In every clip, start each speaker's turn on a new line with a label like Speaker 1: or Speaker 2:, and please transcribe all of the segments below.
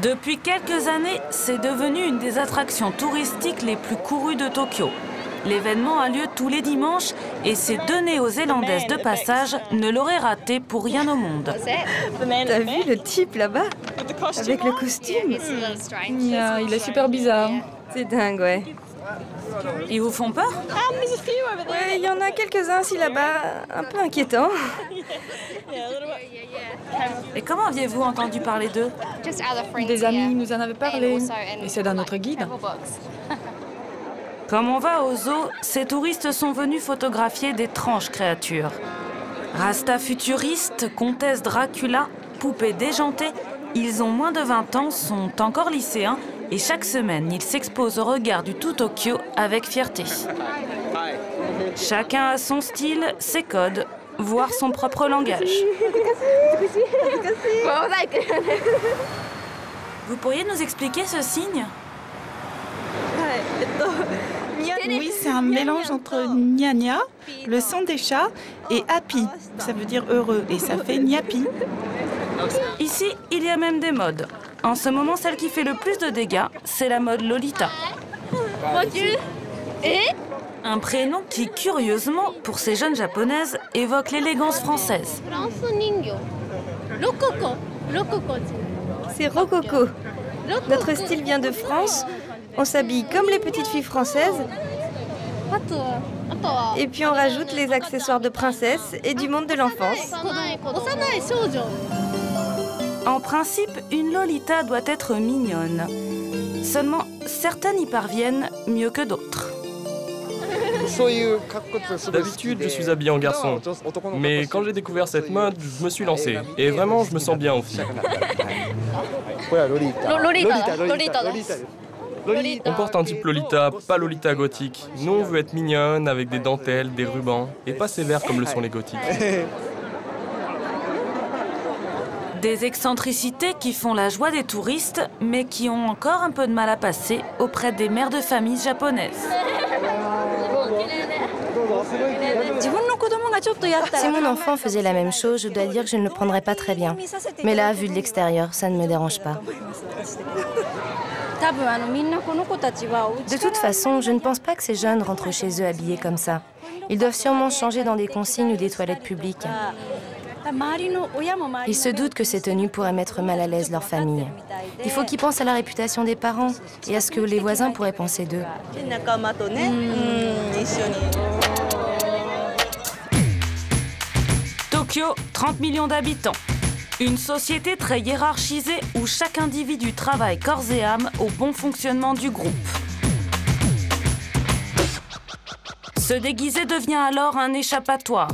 Speaker 1: Depuis quelques années, c'est devenu une des attractions touristiques les plus courues de Tokyo. L'événement a lieu tous les dimanches et ces deux néo-zélandaises de passage ne l'auraient raté pour rien au monde.
Speaker 2: T'as vu le type là-bas? Avec le costume?
Speaker 3: Il est super bizarre.
Speaker 2: C'est dingue, ouais.
Speaker 1: Ils vous font peur?
Speaker 2: Ouais, il y en a quelques-uns ici là-bas, un peu inquiétants.
Speaker 1: Et comment aviez-vous entendu parler d'eux?
Speaker 3: Des amis nous en avaient parlé, et c'est dans notre guide.
Speaker 1: Comme on va au zoo, ces touristes sont venus photographier d'étranges créatures. Rasta futuristes, comtesse Dracula, poupées déjantées, ils ont moins de 20 ans, sont encore lycéens et chaque semaine, ils s'exposent au regard du tout Tokyo avec fierté. Chacun a son style, ses codes, voire son propre langage. Vous pourriez nous expliquer ce signe?
Speaker 4: Oui, c'est un mélange entre gna gna, le son des chats, et happy. Ça veut dire heureux, et ça fait gnapi.
Speaker 1: Ici, il y a même des modes. En ce moment, celle qui fait le plus de dégâts, c'est la mode Lolita. Un prénom qui, curieusement, pour ces jeunes japonaises, évoque l'élégance française.
Speaker 2: C'est rococo. Notre style vient de France. On s'habille comme les petites filles françaises. Et puis on rajoute les accessoires de princesse et du monde de l'enfance.
Speaker 1: En principe, une Lolita doit être mignonne. Seulement, certaines y parviennent mieux que d'autres.
Speaker 5: D'habitude, je suis habillé en garçon. Mais quand j'ai découvert cette mode, je me suis lancé. Et vraiment, je me sens bien au fil. On porte un type Lolita, pas Lolita gothique. Nous, on veut être mignonne, avec des dentelles, des rubans, et pas sévère comme le sont les gothiques.
Speaker 1: Des excentricités qui font la joie des touristes, mais qui ont encore un peu de mal à passer auprès des mères de famille japonaises.
Speaker 6: Si mon enfant faisait la même chose, je dois dire que je ne le prendrais pas très bien. Mais là, vu de l'extérieur, ça ne me dérange pas. De toute façon, je ne pense pas que ces jeunes rentrent chez eux habillés comme ça. Ils doivent sûrement changer dans des consignes ou des toilettes publiques. Ils se doutent que ces tenues pourraient mettre mal à l'aise leur famille. Il faut qu'ils pensent à la réputation des parents et à ce que les voisins pourraient penser d'eux.
Speaker 1: Tokyo, 30 millions d'habitants. Une société très hiérarchisée où chaque individu travaille corps et âme au bon fonctionnement du groupe. Se déguiser devient alors un échappatoire,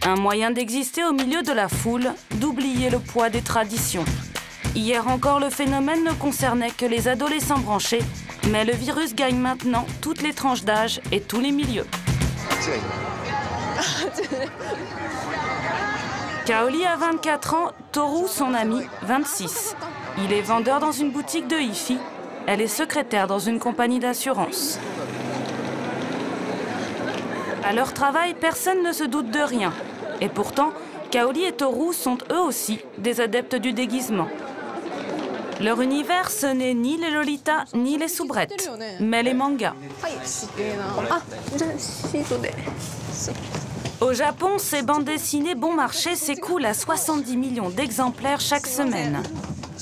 Speaker 1: un moyen d'exister au milieu de la foule, d'oublier le poids des traditions. Hier encore, le phénomène ne concernait que les adolescents branchés, mais le virus gagne maintenant toutes les tranches d'âge et tous les milieux. Kaoli a 24 ans, Toru, son ami, 26. Il est vendeur dans une boutique de hi-fi. Elle est secrétaire dans une compagnie d'assurance. À leur travail, personne ne se doute de rien. Et pourtant, Kaoli et Toru sont eux aussi des adeptes du déguisement. Leur univers, ce n'est ni les lolitas, ni les soubrettes, mais les mangas. Au Japon, ces bandes dessinées bon marché s'écoulent à 70 millions d'exemplaires chaque semaine.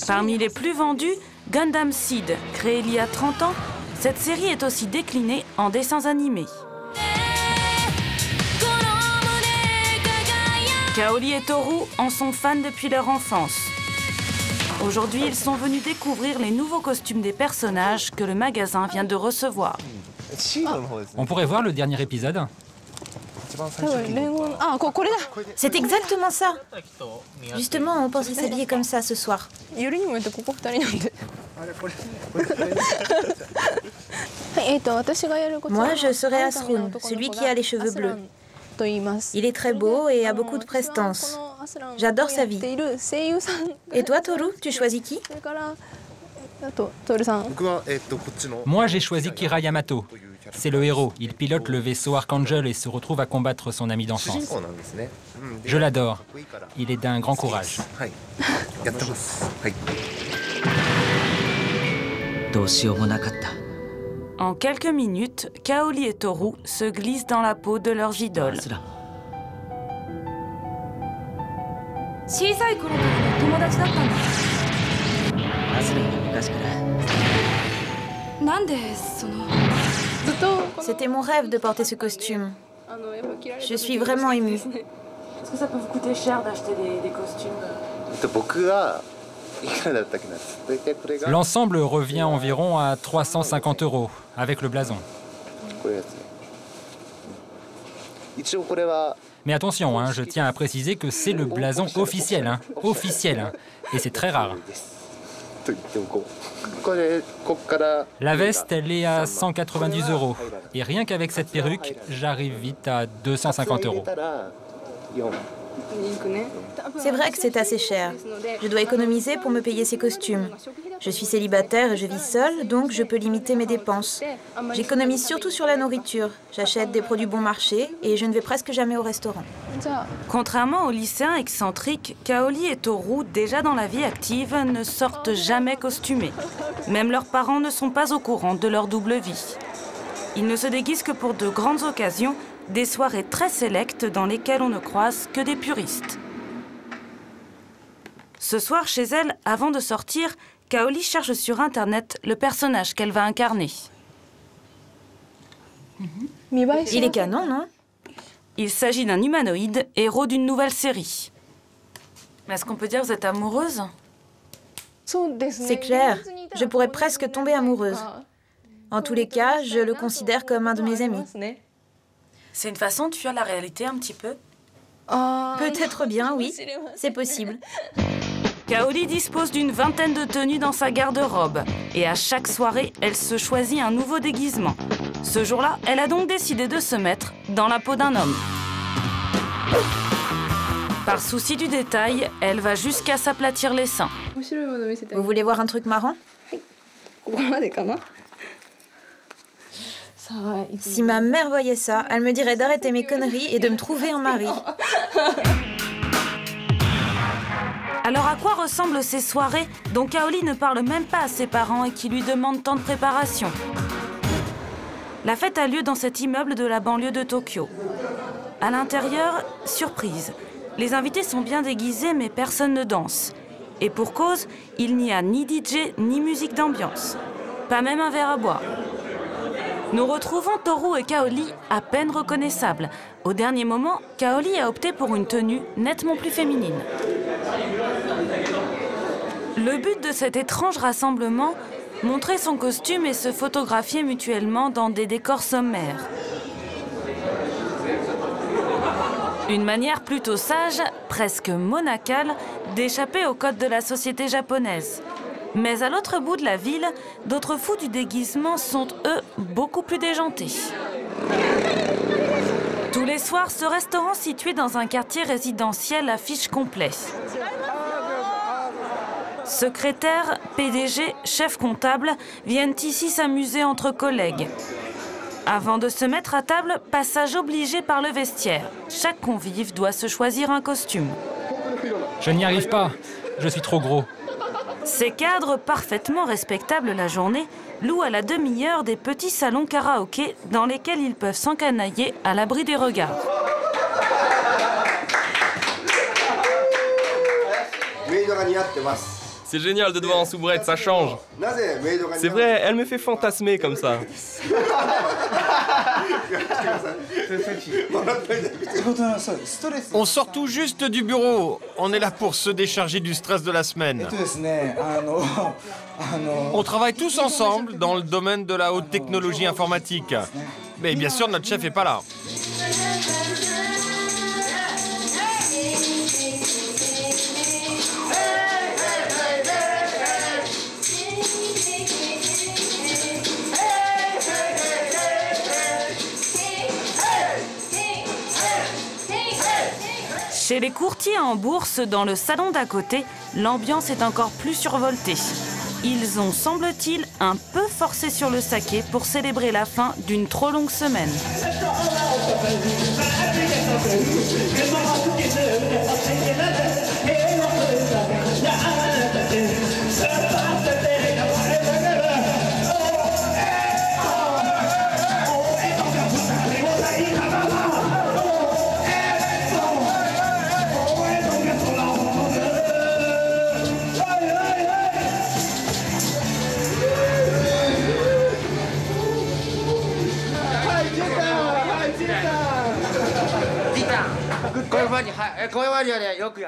Speaker 1: Parmi les plus vendus, Gundam Seed, créé il y a 30 ans, cette série est aussi déclinée en dessins animés. Kaoli et Toru en sont fans depuis leur enfance. Aujourd'hui, ils sont venus découvrir les nouveaux costumes des personnages que le magasin vient de recevoir.
Speaker 7: On pourrait voir le dernier épisode?
Speaker 8: C'est exactement ça. Justement, on pensait s'habiller comme ça ce soir. Moi, je serai Asrun, celui qui a les cheveux bleus. Il est très beau et a beaucoup de prestance. J'adore sa vie. Et toi, Toru, tu choisis qui?
Speaker 7: Moi, j'ai choisi Kira Yamato. C'est le héros. Il pilote le vaisseau Archangel et se retrouve à combattre son ami d'enfance. Je l'adore. Il est d'un grand courage.
Speaker 1: En quelques minutes, Kaoli et Toru se glissent dans la peau de leurs idoles.
Speaker 8: C'était mon rêve de porter ce costume. Je suis vraiment émue.
Speaker 1: Est-ce que ça peut vous coûter cher d'acheter des costumes?
Speaker 7: L'ensemble revient environ à 350 €, avec le blason. Mais attention, hein, je tiens à préciser que c'est le blason officiel, et c'est très rare. La veste, elle est à 190 €, et rien qu'avec cette perruque, j'arrive vite à 250 €.
Speaker 8: C'est vrai que c'est assez cher. Je dois économiser pour me payer ces costumes. Je suis célibataire et je vis seule, donc je peux limiter mes dépenses. J'économise surtout sur la nourriture. J'achète des produits bon marché et je ne vais presque jamais au restaurant.
Speaker 1: Contrairement aux lycéens excentriques, Kaoli et Toru, déjà dans la vie active, ne sortent jamais costumés. Même leurs parents ne sont pas au courant de leur double vie. Ils ne se déguisent que pour de grandes occasions, des soirées très sélectes dans lesquelles on ne croise que des puristes. Ce soir, chez elle, avant de sortir, Kaoli cherche sur Internet le personnage qu'elle va incarner.
Speaker 8: Il est canon, non?
Speaker 1: Il s'agit d'un humanoïde, héros d'une nouvelle série. Mais est-ce qu'on peut dire que vous êtes amoureuse?
Speaker 8: C'est clair. Je pourrais presque tomber amoureuse. En tous les cas, je le considère comme un de mes amis.
Speaker 1: C'est une façon de fuir la réalité un petit peu?
Speaker 8: Peut-être bien, oui. C'est possible.
Speaker 1: Kaoli dispose d'une vingtaine de tenues dans sa garde-robe. Et à chaque soirée, elle se choisit un nouveau déguisement. Ce jour-là, elle a donc décidé de se mettre dans la peau d'un homme. Par souci du détail, elle va jusqu'à s'aplatir les seins.
Speaker 8: Vous voulez voir un truc marrant? Si ma mère voyait ça, elle me dirait d'arrêter mes conneries et de me trouver un mari.
Speaker 1: Alors à quoi ressemblent ces soirées dont Kaoli ne parle même pas à ses parents et qui lui demandent tant de préparation? La fête a lieu dans cet immeuble de la banlieue de Tokyo. À l'intérieur, surprise. Les invités sont bien déguisés mais personne ne danse. Et pour cause, il n'y a ni DJ ni musique d'ambiance. Pas même un verre à boire. Nous retrouvons Toru et Kaoli à peine reconnaissables. Au dernier moment, Kaoli a opté pour une tenue nettement plus féminine. Le but de cet étrange rassemblement, montrer son costume et se photographier mutuellement dans des décors sommaires. Une manière plutôt sage, presque monacale, d'échapper aux codes de la société japonaise. Mais à l'autre bout de la ville, d'autres fous du déguisement sont, eux, beaucoup plus déjantés. Tous les soirs, ce restaurant situé dans un quartier résidentiel affiche complet. Secrétaires, PDG, chefs comptables viennent ici s'amuser entre collègues. Avant de se mettre à table, passage obligé par le vestiaire. Chaque convive doit se choisir un costume.
Speaker 7: Je n'y arrive pas, je suis trop gros.
Speaker 1: Ces cadres parfaitement respectables la journée louent à la demi-heure des petits salons karaoké dans lesquels ils peuvent s'encanailler à l'abri des regards.
Speaker 5: C'est génial de devoir en soubrette, ça change. C'est vrai, elle me fait fantasmer comme ça.
Speaker 9: On sort tout juste du bureau. On est là pour se décharger du stress de la semaine. On travaille tous ensemble dans le domaine de la haute technologie informatique. Mais bien sûr, notre chef n'est pas là.
Speaker 1: Chez les courtiers en bourse, dans le salon d'à côté, l'ambiance est encore plus survoltée. Ils ont, semble-t-il, un peu forcé sur le saké pour célébrer la fin d'une trop longue semaine.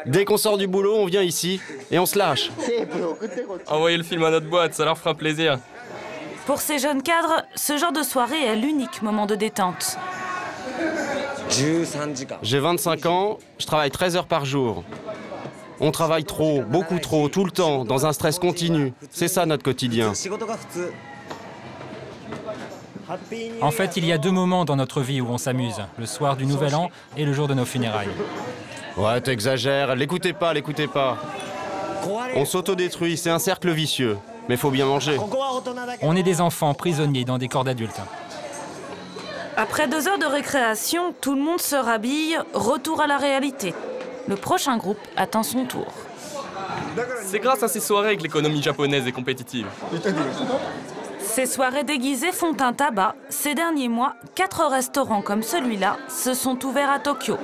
Speaker 10: Dès qu'on sort du boulot, on vient ici et on se lâche.
Speaker 5: Envoyez le film à notre boîte, ça leur fera plaisir.
Speaker 1: Pour ces jeunes cadres, ce genre de soirée est l'unique moment de détente.
Speaker 10: J'ai 25 ans, je travaille 13 heures par jour. On travaille trop, beaucoup trop, tout le temps, dans un stress continu. C'est ça notre quotidien.
Speaker 7: En fait, il y a 2 moments dans notre vie où on s'amuse, le soir du Nouvel An et le jour de nos funérailles.
Speaker 10: Ouais, t'exagères, l'écoutez pas, l'écoutez pas. On s'autodétruit, c'est un cercle vicieux. Mais faut bien manger.
Speaker 7: On est des enfants prisonniers dans des corps d'adultes.
Speaker 1: Après 2 heures de récréation, tout le monde se rhabille, retour à la réalité. Le prochain groupe attend son tour.
Speaker 5: C'est grâce à ces soirées que l'économie japonaise est compétitive.
Speaker 1: Ces soirées déguisées font un tabac. Ces derniers mois, 4 restaurants comme celui-là se sont ouverts à Tokyo.